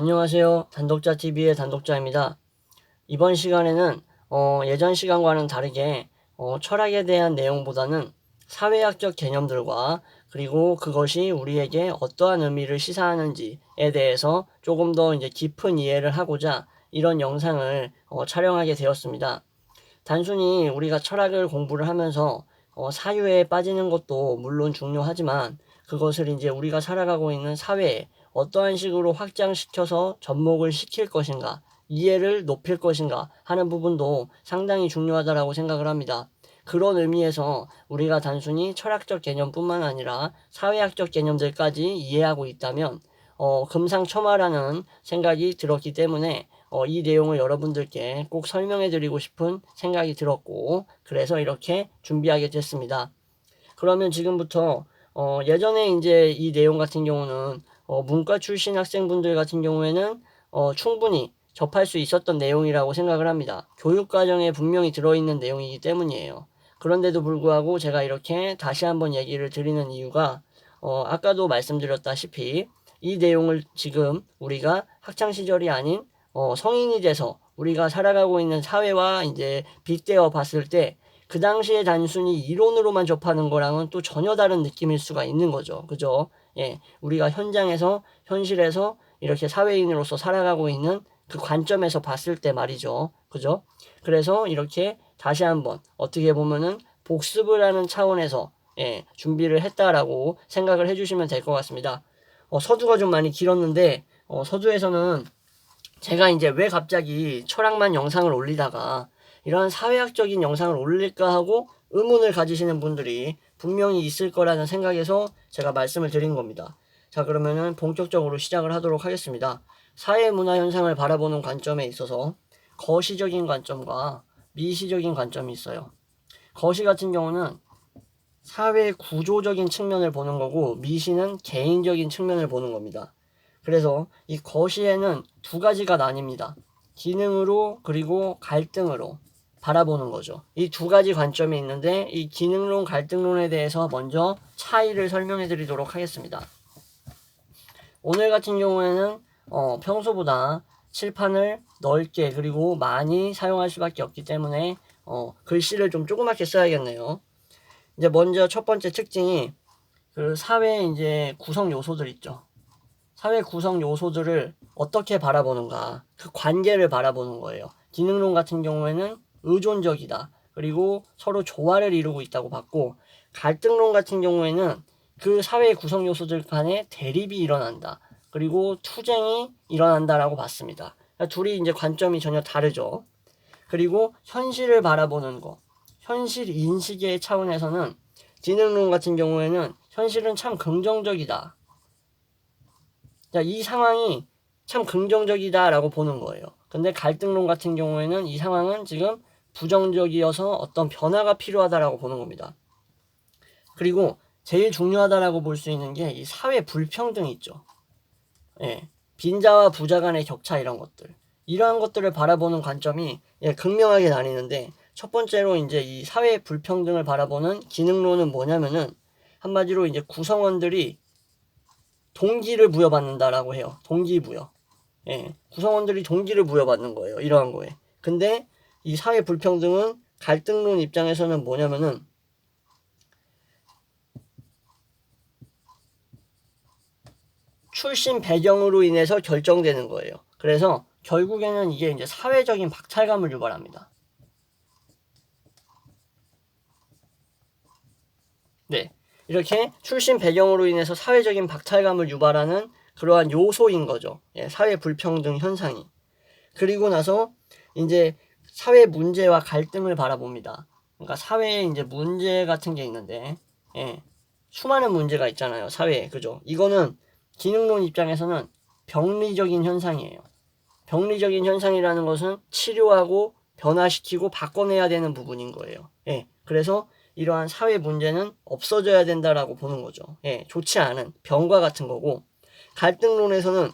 안녕하세요. 단독자TV의 단독자입니다. 이번 시간에는 예전 시간과는 다르게 철학에 대한 내용보다는 사회학적 개념들과 그리고 그것이 우리에게 어떠한 의미를 시사하는지에 대해서 조금 더 이제 깊은 이해를 하고자 이런 영상을 촬영하게 되었습니다. 단순히 우리가 철학을 공부를 하면서 사유에 빠지는 것도 물론 중요하지만 그것을 이제 우리가 살아가고 있는 사회에 어떠한 식으로 확장시켜서 접목을 시킬 것인가, 이해를 높일 것인가 하는 부분도 상당히 중요하다라고 생각을 합니다. 그런 의미에서 우리가 단순히 철학적 개념뿐만 아니라 사회학적 개념들까지 이해하고 있다면 금상첨화라는 생각이 들었기 때문에 이 내용을 여러분들께 꼭 설명해 드리고 싶은 생각이 들었고 그래서 이렇게 준비하게 됐습니다. 그러면 지금부터 예전에 이제 이 내용 같은 경우는 문과 출신 학생분들 같은 경우에는 충분히 접할 수 있었던 내용이라고 생각을 합니다. 교육과정에 분명히 들어있는 내용이기 때문이에요. 그런데도 불구하고 제가 이렇게 다시 한번 얘기를 드리는 이유가 아까도 말씀드렸다시피 이 내용을 지금 우리가 학창시절이 아닌 성인이 돼서 우리가 살아가고 있는 사회와 이제 빗대어 봤을 때 그 당시에 단순히 이론으로만 접하는 거랑은 또 전혀 다른 느낌일 수가 있는 거죠. 그죠? 예. 우리가 현장에서, 현실에서 이렇게 사회인으로서 살아가고 있는 그 관점에서 봤을 때 말이죠. 그죠? 그래서 이렇게 다시 한번 어떻게 보면은 복습을 하는 차원에서 준비를 했다라고 생각을 해주시면 될 것 같습니다. 서두가 좀 많이 길었는데, 서두에서는 제가 이제 왜 갑자기 철학만 영상을 올리다가 이런 사회학적인 영상을 올릴까 하고 의문을 가지시는 분들이 분명히 있을 거라는 생각에서 제가 말씀을 드린 겁니다. 자, 그러면은 본격적으로 시작을 하도록 하겠습니다. 사회 문화 현상을 바라보는 관점에 있어서 거시적인 관점과 미시적인 관점이 있어요. 거시 같은 경우는 사회 구조적인 측면을 보는 거고 미시는 개인적인 측면을 보는 겁니다. 그래서 이 거시에는 두 가지가 나뉩니다. 기능으로 그리고 갈등으로 바라보는 거죠. 이 두 가지 관점이 있는데 이 기능론 갈등론에 대해서 먼저 차이를 설명해 드리도록 하겠습니다. 오늘 같은 경우에는 평소보다 칠판을 넓게 그리고 많이 사용할 수밖에 없기 때문에 글씨를 좀 조그맣게 써야겠네요. 이제 먼저 첫 번째 특징이 그 사회 이제 구성 요소들 있죠. 사회 구성 요소들을 어떻게 바라보는가, 그 관계를 바라보는 거예요. 기능론 같은 경우에는 의존적이다. 그리고 서로 조화를 이루고 있다고 봤고, 갈등론 같은 경우에는 그 사회 구성 요소들 간에 대립이 일어난다. 그리고 투쟁이 일어난다라고 봤습니다. 그러니까 둘이 이제 관점이 전혀 다르죠. 그리고 현실을 바라보는 거. 현실 인식의 차원에서는 기능론 같은 경우에는 현실은 참 긍정적이다. 자, 이 상황이 참 긍정적이다라고 보는 거예요. 근데 갈등론 같은 경우에는 이 상황은 지금 부정적이어서 어떤 변화가 필요하다라고 보는 겁니다. 그리고 제일 중요하다라고 볼 수 있는 게 이 사회 불평등이 있죠. 예, 빈자와 부자 간의 격차 이런 것들. 이러한 것들을 바라보는 관점이 극명하게 나뉘는데 첫 번째로 이제 이 사회 불평등을 바라보는 기능론은 뭐냐면은 한마디로 이제 구성원들이 동기를 부여받는다라고 해요. 동기부여. 예, 구성원들이 동기를 부여받는 거예요. 이러한 거에. 근데 이 사회 불평등은 갈등론 입장에서는 뭐냐면은 출신 배경으로 인해서 결정되는 거예요. 그래서 결국에는 이게 이제 사회적인 박탈감을 유발합니다. 네. 이렇게 출신 배경으로 인해서 사회적인 박탈감을 유발하는 그러한 요소인 거죠. 예, 사회 불평등 현상이. 그리고 나서 이제 사회 문제와 갈등을 바라봅니다. 그러니까 사회에 이제 문제 같은 게 있는데, 예, 수많은 문제가 있잖아요. 사회에. 그죠? 이거는 기능론 입장에서는 병리적인 현상이에요. 병리적인 현상이라는 것은 치료하고 변화시키고 바꿔내야 되는 부분인 거예요. 예. 그래서 이러한 사회 문제는 없어져야 된다라고 보는 거죠. 예. 좋지 않은 병과 같은 거고, 갈등론에서는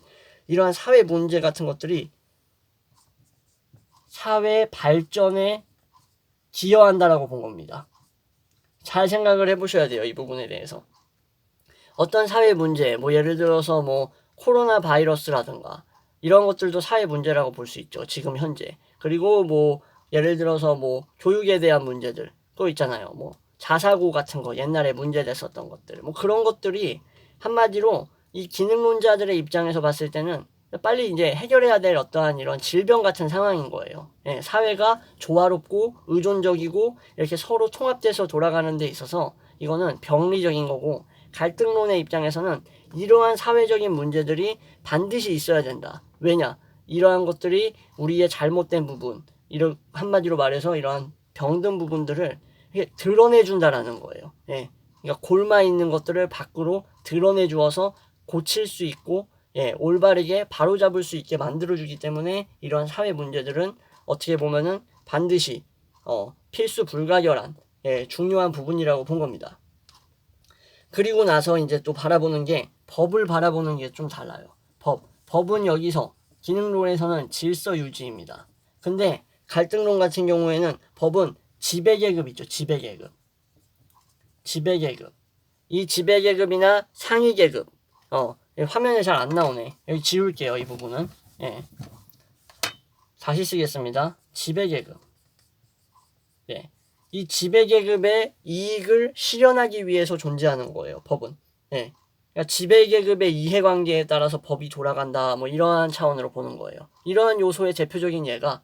이러한 사회 문제 같은 것들이 사회 발전에 기여한다라고 본 겁니다. 잘 생각을 해보셔야 돼요. 이 부분에 대해서. 어떤 사회 문제, 뭐 예를 들어서 뭐 코로나 바이러스라든가 이런 것들도 사회 문제라고 볼 수 있죠. 지금 현재. 그리고 뭐 예를 들어서 뭐 교육에 대한 문제들 또 있잖아요. 뭐 자사고 같은 거 옛날에 문제됐었던 것들 뭐 그런 것들이 한마디로 이 기능론자들의 입장에서 봤을 때는 빨리 이제 해결해야 될 어떠한 이런 질병 같은 상황인 거예요. 예, 사회가 조화롭고 의존적이고 이렇게 서로 통합돼서 돌아가는 데 있어서 이거는 병리적인 거고, 갈등론의 입장에서는 이러한 사회적인 문제들이 반드시 있어야 된다. 왜냐? 이러한 것들이 우리의 잘못된 부분, 한마디로 말해서 이러한 병든 부분들을 드러내준다라는 거예요. 예. 그러니까 골마 있는 것들을 밖으로 드러내 주어서 고칠 수 있고, 예, 올바르게 바로잡을 수 있게 만들어주기 때문에 이러한 사회 문제들은 어떻게 보면은 반드시 필수 불가결한, 예, 중요한 부분이라고 본 겁니다. 그리고 나서 이제 또 바라보는 게, 법을 바라보는 게 좀 달라요. 법은 여기서 기능론에서는 질서 유지입니다. 근데 갈등론 같은 경우에는 법은 지배계급 있죠. 지배계급. 이 지배계급이나 상위계급. 화면에 잘 안 나오네. 여기 지울게요. 이 부분은. 예. 다시 쓰겠습니다. 지배계급. 예. 이 지배계급의 이익을 실현하기 위해서 존재하는 거예요. 법은. 예. 그러니까 지배계급의 이해관계에 따라서 법이 돌아간다. 뭐 이러한 차원으로 보는 거예요. 이러한 요소의 대표적인 예가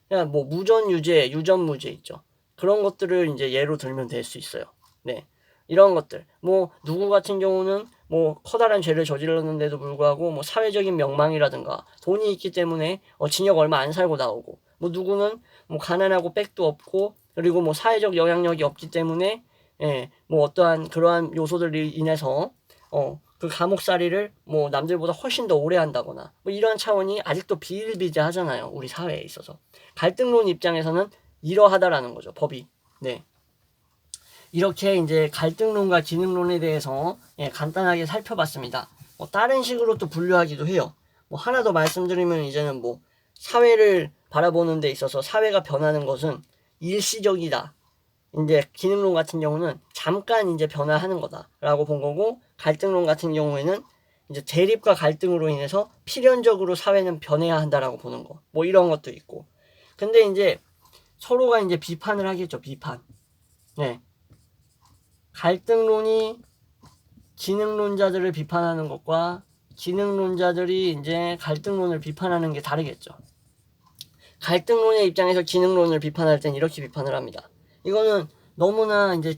그냥 뭐 무전유죄, 유전무죄 있죠. 그런 것들을 이제 예로 들면 될 수 있어요. 네. 이런 것들. 뭐 누구 같은 경우는 뭐 커다란 죄를 저질렀는데도 불구하고 뭐 사회적인 명망이라든가 돈이 있기 때문에 징역 얼마 안 살고 나오고, 뭐 누구는 뭐 가난하고 백도 없고 그리고 뭐 사회적 영향력이 없기 때문에 뭐 어떠한 그러한 요소들로 인해서 그 감옥살이를 뭐 남들보다 훨씬 더 오래 한다거나 뭐 이러한 차원이 아직도 비일비재하잖아요. 우리 사회에 있어서. 갈등론 입장에서는 이러하다라는 거죠. 법이. 네. 이렇게 이제 갈등론과 기능론에 대해서 간단하게 살펴봤습니다. 뭐 다른 식으로 또 분류하기도 해요. 뭐 하나 더 말씀드리면 이제는 뭐 사회를 바라보는 데 있어서 사회가 변하는 것은 일시적이다. 이제 기능론 같은 경우는 잠깐 이제 변화하는 거다라고 본 거고, 갈등론 같은 경우에는 이제 대립과 갈등으로 인해서 필연적으로 사회는 변해야 한다라고 보는 거. 뭐 이런 것도 있고. 근데 이제 서로가 이제 비판을 하겠죠. 비판. 네. 갈등론이 기능론자들을 비판하는 것과 기능론자들이 이제 갈등론을 비판하는 게 다르겠죠. 갈등론의 입장에서 기능론을 비판할 땐 이렇게 비판을 합니다. 이거는 너무나 이제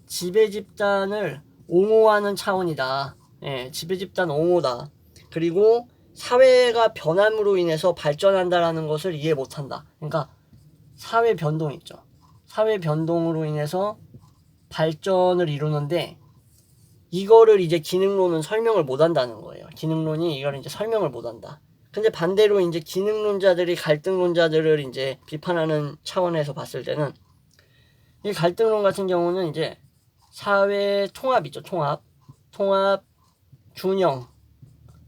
지배집단을 옹호하는 차원이다. 예, 지배집단 옹호다. 그리고 사회가 변함으로 인해서 발전한다라는 것을 이해 못한다. 그러니까 사회 변동 있죠. 사회 변동으로 인해서 발전을 이루는데 이거를 이제 기능론은 설명을 못한다는 거예요. 기능론이 이걸 이제 설명을 못한다. 근데 반대로 이제 기능론자들이 갈등론자들을 이제 비판하는 차원에서 봤을 때는, 이 갈등론 같은 경우는 이제 사회 통합이죠. 통합, 균형,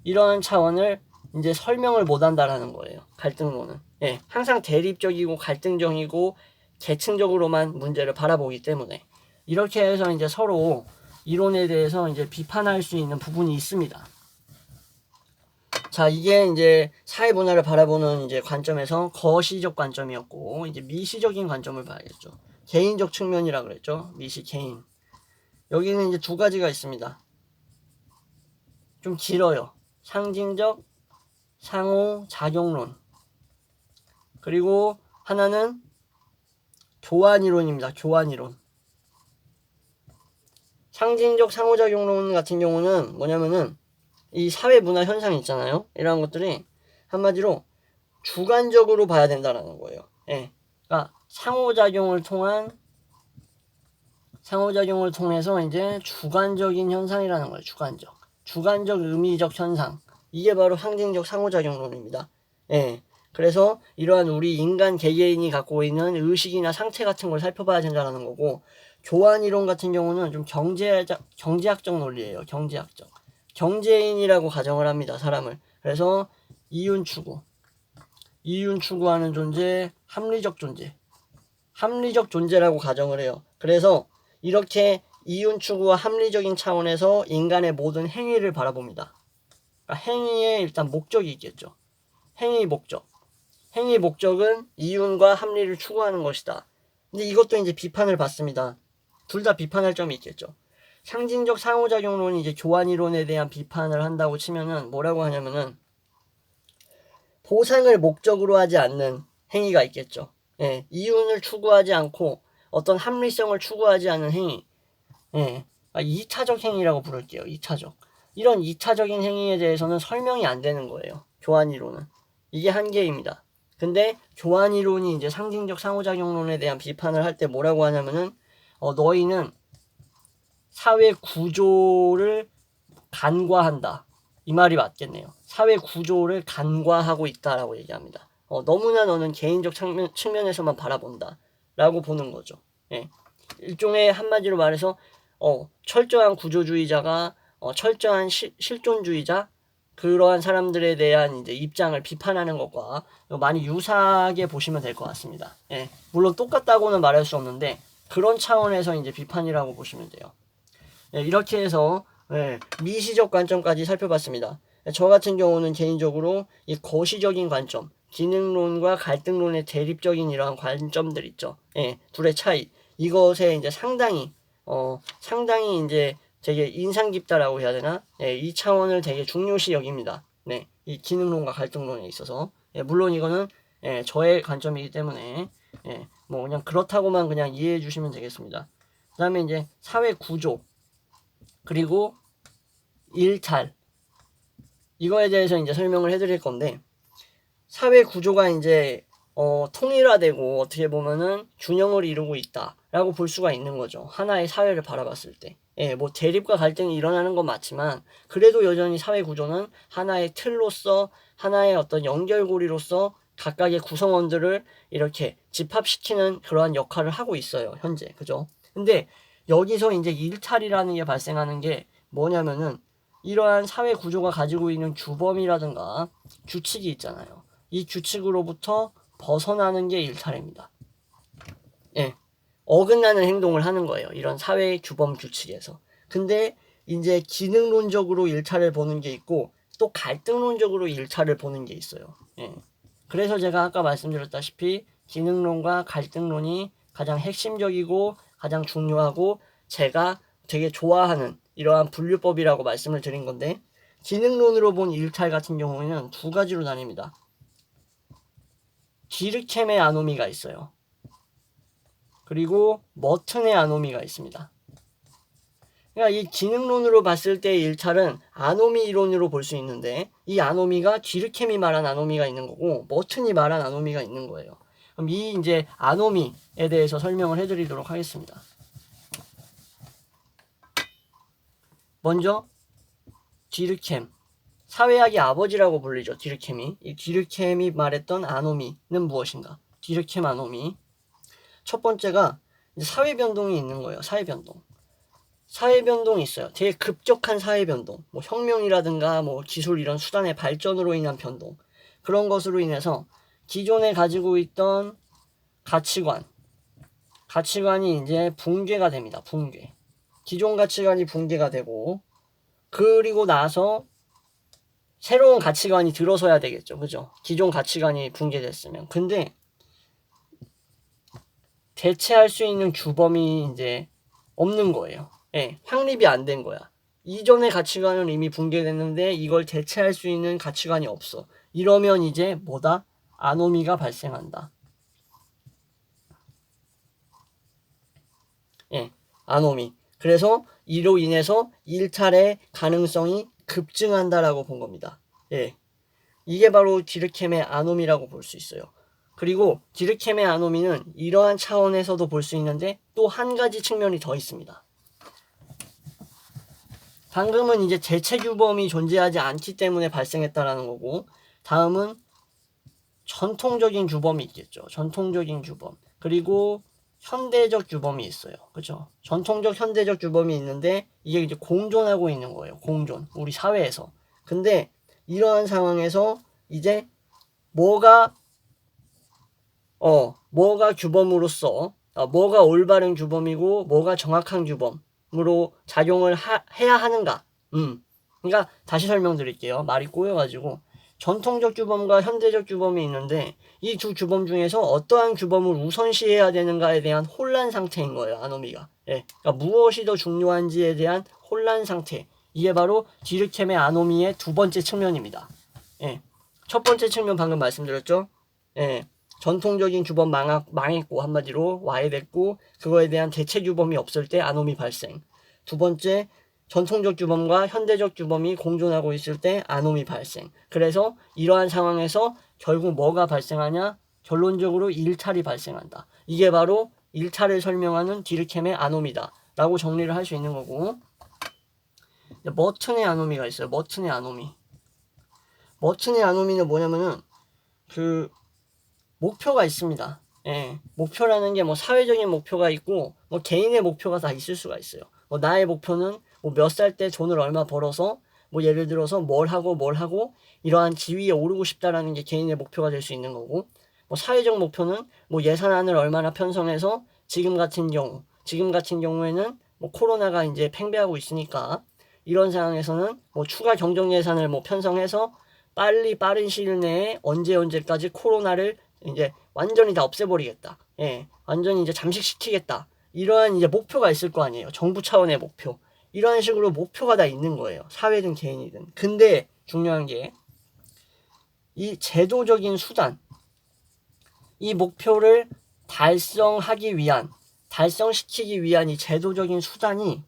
이런 차원을 이제 설명을 못한다라는 거예요. 갈등론은. 예, 항상 대립적이고 갈등적이고 계층적으로만 문제를 바라보기 때문에 이렇게 해서 이제 서로 이론에 대해서 이제 비판할 수 있는 부분이 있습니다. 자, 이게 이제 사회문화를 바라보는 이제 관점에서 거시적 관점이었고, 이제 미시적인 관점을 봐야겠죠. 개인적 측면이라 그랬죠. 미시, 개인. 여기는 이제 두 가지가 있습니다. 좀 길어요. 상징적 상호작용론. 그리고 하나는 교환이론입니다. 교환이론. 상징적 상호작용론 같은 경우는 뭐냐면은 이 사회 문화 현상이 있잖아요. 이런 것들이 한마디로 주관적으로 봐야 된다라는 거예요. 예. 그러니까 상호작용을 통해서 이제 주관적인 현상이라는 거예요. 주관적 의미적 현상. 이게 바로 상징적 상호작용론입니다. 예. 그래서 이러한 우리 인간 개개인이 갖고 있는 의식이나 상태 같은 걸 살펴봐야 된다는 거고, 교환이론 같은 경우는 좀 경제학적 논리예요. 경제인이라고 가정을 합니다. 사람을. 그래서 이윤 추구하는 존재, 합리적 존재라고 가정을 해요. 그래서 이렇게 이윤 추구와 합리적인 차원에서 인간의 모든 행위를 바라봅니다. 그러니까 행위에 일단 목적이 있겠죠. 행위 목적. 행위 목적은 이윤과 합리를 추구하는 것이다. 근데 이것도 이제 비판을 받습니다. 둘 다 비판할 점이 있겠죠. 상징적 상호작용론이 이제 교환이론에 대한 비판을 한다고 치면은 뭐라고 하냐면은 보상을 목적으로 하지 않는 행위가 있겠죠. 예, 이윤을 추구하지 않고 어떤 합리성을 추구하지 않는 행위. 예, 2차적 행위라고 부를게요. 2차적. 이런 2차적인 행위에 대해서는 설명이 안 되는 거예요. 교환이론은. 이게 한계입니다. 근데 교환이론이 이제 상징적 상호작용론에 대한 비판을 할 때 뭐라고 하냐면은 너희는 사회 구조를 간과한다. 이 말이 맞겠네요. 사회 구조를 간과하고 있다라고 얘기합니다. 너무나 너는 개인적 측면에서만 바라본다. 라고 보는 거죠. 예. 일종의 한마디로 말해서 철저한 구조주의자가 철저한 실존주의자 그러한 사람들에 대한 이제 입장을 비판하는 것과 많이 유사하게 보시면 될 것 같습니다. 예. 물론 똑같다고는 말할 수 없는데 그런 차원에서 이제 비판이라고 보시면 돼요. 예, 이렇게 해서 미시적 관점까지 살펴봤습니다. 저 같은 경우는 개인적으로 이 거시적인 관점, 기능론과 갈등론의 대립적인 이러한 관점들 있죠. 예, 둘의 차이. 이것에 이제 상당히 이제 되게 인상 깊다라고 해야 되나? 예, 이 차원을 되게 중요시 여깁니다. 네, 이 기능론과 갈등론에 있어서. 예, 물론 이거는 저의 관점이기 때문에 뭐 그냥 그렇다고만 그냥 이해해 주시면 되겠습니다. 그 다음에 이제 사회 구조. 그리고 일탈 이거에 대해서 이제 설명을 해드릴 건데 사회 구조가 이제 통일화되고 어떻게 보면은 균형을 이루고 있다라고 볼 수가 있는 거죠. 하나의 사회를 바라봤을 때. 예, 뭐 대립과 갈등이 일어나는 건 맞지만 그래도 여전히 사회 구조는 하나의 틀로서 하나의 어떤 연결고리로서 각각의 구성원들을 이렇게 집합시키는 그러한 역할을 하고 있어요. 현재. 그죠? 근데 여기서 이제 일탈이라는 게 발생하는 게 뭐냐면은 이러한 사회 구조가 가지고 있는 주범이라든가 규칙이 있잖아요. 이 규칙으로부터 벗어나는 게 일탈입니다. 예. 어긋나는 행동을 하는 거예요. 이런 사회 규범 규칙에서. 근데 이제 기능론적으로 일탈을 보는 게 있고 또 갈등론적으로 일탈을 보는 게 있어요. 예. 그래서 제가 아까 말씀드렸다시피 기능론과 갈등론이 가장 핵심적이고 가장 중요하고 제가 되게 좋아하는 이러한 분류법이라고 말씀을 드린 건데 기능론으로 본 일탈 같은 경우에는 두 가지로 나뉩니다. 디르켐의 아노미가 있어요. 그리고 머튼의 아노미가 있습니다. 그러니까 이 기능론으로 봤을 때 일탈은 아노미 이론으로 볼 수 있는데 이 아노미가 디르켐이 말한 아노미가 있는 거고 머튼이 말한 아노미가 있는 거예요. 그럼 이 이제 아노미에 대해서 설명을 해드리도록 하겠습니다. 먼저 디르켐 사회학의 아버지라고 불리죠. 디르켐이 이 디르켐이 말했던 아노미는 무엇인가? 디르켐 아노미 첫 번째가 사회변동이 있는 거예요. 사회변동이 있어요. 되게 급격한 사회변동. 뭐 혁명이라든가 뭐 기술 이런 수단의 발전으로 인한 변동. 그런 것으로 인해서 기존에 가지고 있던 가치관이 이제 붕괴가 됩니다. 붕괴. 기존 가치관이 붕괴가 되고 그리고 나서 새로운 가치관이 들어서야 되겠죠. 그죠? 기존 가치관이 붕괴됐으면. 근데 대체할 수 있는 규범이 이제 없는 거예요. 예, 확립이 안 된 거야. 이전의 가치관은 이미 붕괴됐는데 이걸 대체할 수 있는 가치관이 없어. 이러면 이제 뭐다? 아노미가 발생한다. 예, 아노미. 그래서 이로 인해서 일탈의 가능성이 급증한다라고 본 겁니다. 예, 이게 바로 디르켐의 아노미라고 볼 수 있어요. 그리고 디르켐의 아노미는 이러한 차원에서도 볼 수 있는데 또 한 가지 측면이 더 있습니다. 방금은 이제 대체 규범이 존재하지 않기 때문에 발생했다라는 거고 다음은 전통적인 규범이 있겠죠. 전통적인 규범. 그리고 현대적 규범이 있어요. 그죠? 전통적 현대적 규범이 있는데 이게 이제 공존하고 있는 거예요. 공존. 우리 사회에서. 근데 이러한 상황에서 이제 뭐가 규범으로서 뭐가 올바른 규범이고 뭐가 정확한 규범으로 작용을 해야 하는가. 그러니까 다시 설명드릴게요. 말이 꼬여가지고. 전통적 규범과 현대적 규범이 있는데 이 두 규범 중에서 어떠한 규범을 우선시해야 되는가에 대한 혼란 상태인 거예요. 아노미가. 예. 그러니까 무엇이 더 중요한지에 대한 혼란 상태. 이게 바로 디르켐의 아노미의 두 번째 측면입니다. 예. 첫 번째 측면 방금 말씀드렸죠. 예. 전통적인 규범 망했고 한마디로 와해됐고 그거에 대한 대체 규범이 없을 때 아노미 발생. 두 번째, 전통적 규범과 현대적 규범이 공존하고 있을 때 아노미 발생. 그래서 이러한 상황에서 결국 뭐가 발생하냐? 결론적으로 일탈이 발생한다. 이게 바로 일탈을 설명하는 디르켐의 아노미다 라고 정리를 할 수 있는 거고, 머튼의 아노미가 있어요. 머튼의 아노미. 머튼의 아노미는 뭐냐면은 그 목표가 있습니다. 예, 목표라는 게 뭐 사회적인 목표가 있고 뭐 개인의 목표가 다 있을 수가 있어요. 뭐 나의 목표는 뭐 몇 살 때 돈을 얼마 벌어서 뭐 예를 들어서 뭘 하고 이러한 지위에 오르고 싶다라는 게 개인의 목표가 될 수 있는 거고, 뭐 사회적 목표는 뭐 예산안을 얼마나 편성해서 지금 같은 경우에는 뭐 코로나가 이제 팽배하고 있으니까 이런 상황에서는 뭐 추가 경정 예산을 뭐 편성해서 빠른 시일 내에 언제까지 코로나를 이제 완전히 다 없애버리겠다. 예, 완전히 이제 잠식시키겠다. 이러한 이제 목표가 있을 거 아니에요. 정부 차원의 목표. 이런 식으로 목표가 다 있는 거예요. 사회든 개인이든. 근데 중요한 게 이 제도적인 수단, 이 목표를 달성시키기 위한 이 제도적인 수단이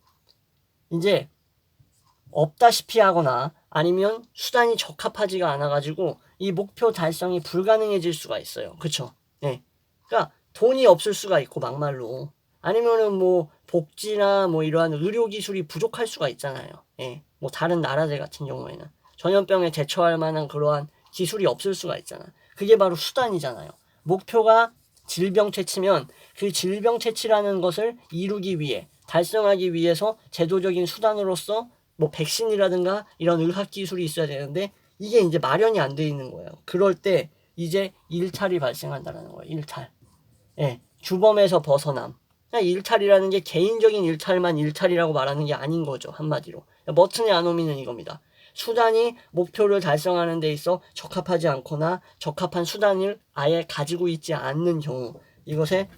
이제 없다시피 하거나 아니면 수단이 적합하지가 않아가지고 이 목표 달성이 불가능해질 수가 있어요. 그쵸? 예. 그러니까 돈이 없을 수가 있고 막말로, 아니면은 뭐 복지나 뭐 이러한 의료기술이 부족할 수가 있잖아요. 예. 뭐 다른 나라들 같은 경우에는 전염병에 대처할 만한 그러한 기술이 없을 수가 있잖아. 그게 바로 수단이잖아요. 목표가 질병 퇴치면 그 질병 퇴치라는 것을 달성하기 위해서 제도적인 수단으로서 뭐 백신이라든가 이런 의학 기술이 있어야 되는데 이게 이제 마련이 안 돼 있는 거예요. 그럴 때 이제 일탈이 발생한다는 거예요. 일탈. 예. 규범에서 벗어남. 일탈이라는 게 개인적인 일탈만 일탈이라고 말하는 게 아닌 거죠. 한마디로. 머튼의 아노미는 이겁니다. 수단이 목표를 달성하는 데 있어 적합하지 않거나 적합한 수단을 아예 가지고 있지 않는 경우, 이것에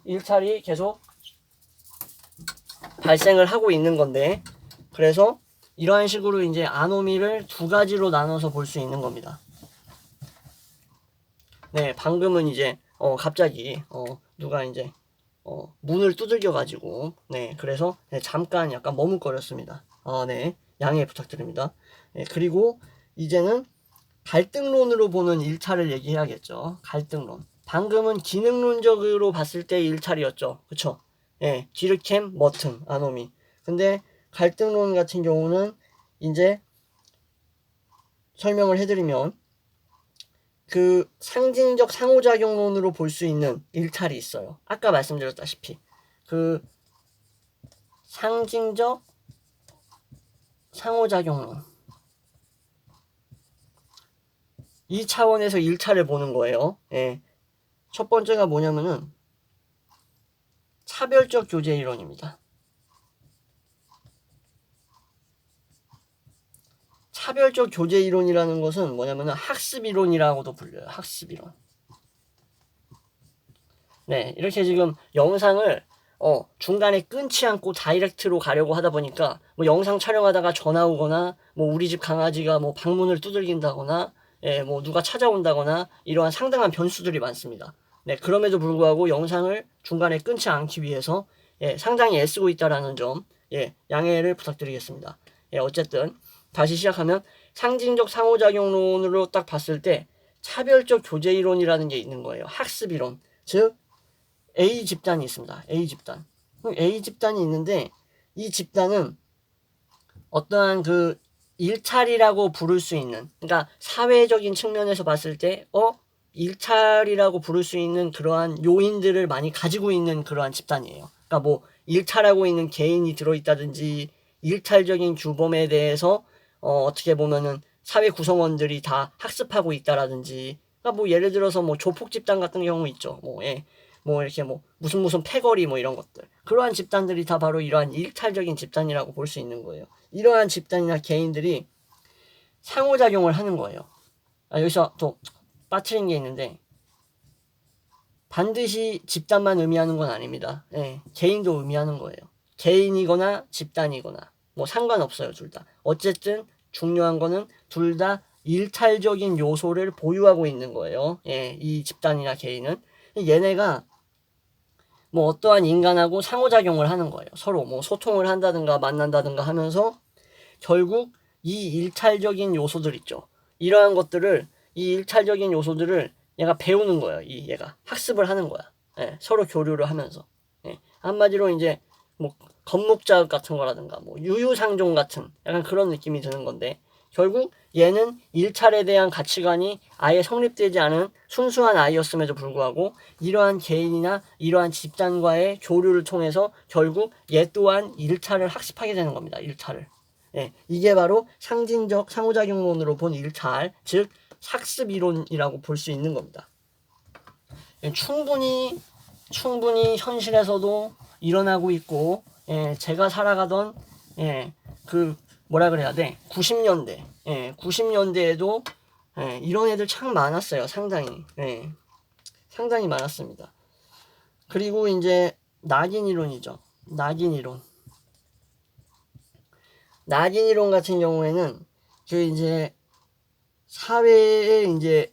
일탈이 계속 발생을 하고 있는 건데, 그래서 이러한 식으로 이제 아노미를 두 가지로 나눠서 볼 수 있는 겁니다. 네, 방금은 이제 갑자기 누가 이제 문을 두들겨 가지고, 네, 그래서 네, 잠깐 약간 머뭇거렸습니다. 네, 양해 부탁드립니다. 네, 그리고 이제는 갈등론으로 보는 일탈을 얘기해야겠죠. 갈등론. 방금은 기능론적으로 봤을 때 일탈이었죠. 그쵸? 예, 디르켐, 머튼, 아노미. 근데 갈등론 같은 경우는 이제 설명을 해드리면 그 상징적 상호작용론으로 볼 수 있는 일탈이 있어요. 아까 말씀드렸다시피 그 상징적 상호작용론, 이 차원에서 일탈을 보는 거예요. 예. 첫 번째가 뭐냐면은 차별적 교제 이론입니다. 차별적 교제 이론이라는 것은 뭐냐면은 학습 이론이라고도 불려요. 학습 이론. 네, 이렇게 지금 영상을 중간에 끊지 않고 다이렉트로 가려고 하다 보니까 뭐 영상 촬영하다가 전화 오거나 뭐 우리 집 강아지가 뭐 방문을 두들긴다거나, 예, 뭐 누가 찾아온다거나 이러한 상당한 변수들이 많습니다. 네, 그럼에도 불구하고 영상을 중간에 끊지 않기 위해서 상당히 애쓰고 있다라는 점, 양해를 부탁드리겠습니다. 어쨌든 다시 시작하면 상징적 상호작용론으로 딱 봤을 때 차별적 교제 이론이라는 게 있는 거예요. 학습 이론. 즉 A 집단이 있습니다. A 집단. A 집단이 있는데 이 집단은 어떠한 그 일탈이라고 부를 수 있는, 그러니까 사회적인 측면에서 봤을 때 일탈이라고 부를 수 있는 그러한 요인들을 많이 가지고 있는 그러한 집단이에요. 그러니까 뭐 일탈하고 있는 개인이 들어있다든지 일탈적인 규범에 대해서 어떻게 보면은 사회 구성원들이 다 학습하고 있다라든지, 그러니까 뭐 예를 들어서 뭐 조폭 집단 같은 경우 있죠. 뭐 이렇게 뭐 무슨 패거리 뭐 이런 것들. 그러한 집단들이 다 바로 이러한 일탈적인 집단이라고 볼 수 있는 거예요. 이러한 집단이나 개인들이 상호작용을 하는 거예요. 여기서 또 빠뜨린 게 있는데, 반드시 집단만 의미하는 건 아닙니다. 개인도 의미하는 거예요. 개인이거나 집단이거나 뭐 상관없어요, 둘 다. 어쨌든 중요한 거는 둘 다 일탈적인 요소를 보유하고 있는 거예요. 이 집단이나 개인은. 얘네가 뭐 어떠한 인간하고 상호작용을 하는 거예요. 서로 뭐 소통을 한다든가 만난다든가 하면서 결국 이 일탈적인 요소들 있죠. 이러한 것들을, 이 일탈적인 요소들을 얘가 배우는 거예요. 얘가 학습을 하는 거야. 서로 교류를 하면서. 한마디로 이제 뭐 겁목자극 같은 거라든가 뭐 유유상종 같은 약간 그런 느낌이 드는 건데, 결국 얘는 일탈에 대한 가치관이 아예 성립되지 않은 순수한 아이였음에도 불구하고 이러한 개인이나 이러한 집단과의 교류를 통해서 결국 얘 또한 일탈을 학습하게 되는 겁니다. 일탈을. 이게 바로 상징적 상호작용론으로 본 일탈, 즉 학습이론이라고 볼 수 있는 겁니다. 충분히 현실에서도 일어나고 있고, 제가 살아가던 그 뭐라 그래야 돼? 90년대. 90년대에도 이런 애들 참 많았어요. 상당히. 상당히 많았습니다. 그리고 이제 낙인 이론이죠. 낙인 이론 같은 경우에는 그 이제 사회의 이제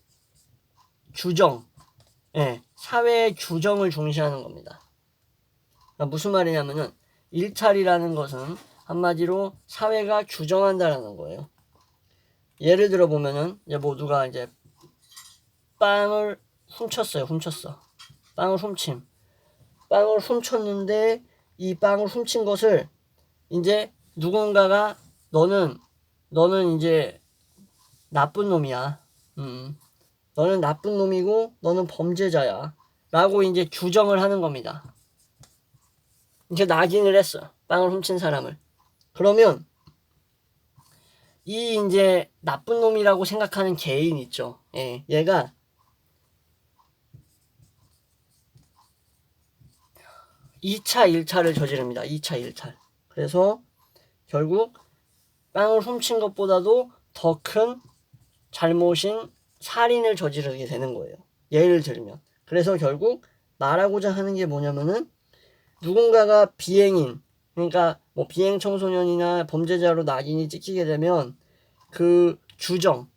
규정, 사회의 규정을 중시하는 겁니다. 그러니까 무슨 말이냐면은 일탈이라는 것은 한마디로 사회가 규정한다라는 거예요. 예를 들어 보면은 이제 뭐 누가 이제 빵을 훔쳤어요. 빵을 훔쳤는데 이 빵을 훔친 것을 이제 누군가가 너는 이제 나쁜 놈이야. 너는 나쁜 놈이고 너는 범죄자야. 라고 이제 규정을 하는 겁니다. 이제 낙인을 했어. 빵을 훔친 사람을. 그러면 이 이제 나쁜 놈이라고 생각하는 개인 있죠. 얘가 2차 일탈을 저지릅니다. 2차 일탈. 그래서 결국 빵을 훔친 것보다도 더 큰 잘못인 살인을 저지르게 되는 거예요. 예를 들면. 그래서 결국 말하고자 하는 게 뭐냐면은 누군가가 비행인, 그러니까 뭐 비행 청소년이나 범죄자로 낙인이 찍히게 되면 그 규정,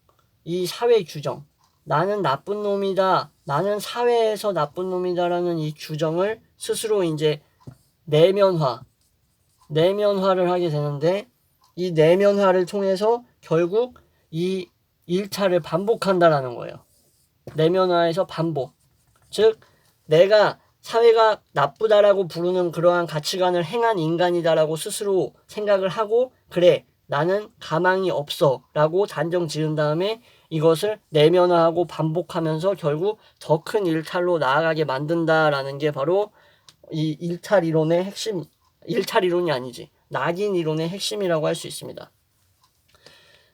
이 사회 규정, 나는 나쁜 놈이다, 나는 사회에서 나쁜 놈이다라는 이 규정을 스스로 이제 내면화를 하게 되는데, 이 내면화를 통해서 결국 이 일탈을 반복한다라는 거예요. 내면화에서 반복. 즉 내가 사회가 나쁘다라고 부르는 그러한 가치관을 행한 인간이다라고 스스로 생각을 하고, 그래 나는 가망이 없어 라고 단정 지은 다음에 이것을 내면화하고 반복하면서 결국 더 큰 일탈로 나아가게 만든다라는 게 바로 이 일탈 이론의 핵심, 일탈 이론이 아니지, 낙인 이론의 핵심이라고 할 수 있습니다.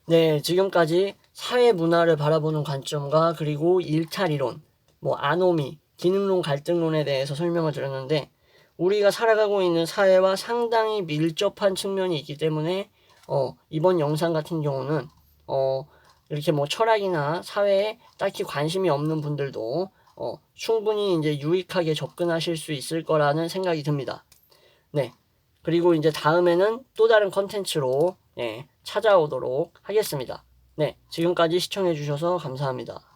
네, 지금까지 사회 문화를 바라보는 관점과 그리고 일탈 이론, 뭐 아노미, 기능론, 갈등론에 대해서 설명을 드렸는데, 우리가 살아가고 있는 사회와 상당히 밀접한 측면이 있기 때문에 이번 영상 같은 경우는 이렇게 뭐 철학이나 사회에 딱히 관심이 없는 분들도 충분히 이제 유익하게 접근하실 수 있을 거라는 생각이 듭니다. 네. 그리고 이제 다음에는 또 다른 컨텐츠로 찾아오도록 하겠습니다. 네. 지금까지 시청해 주셔서 감사합니다.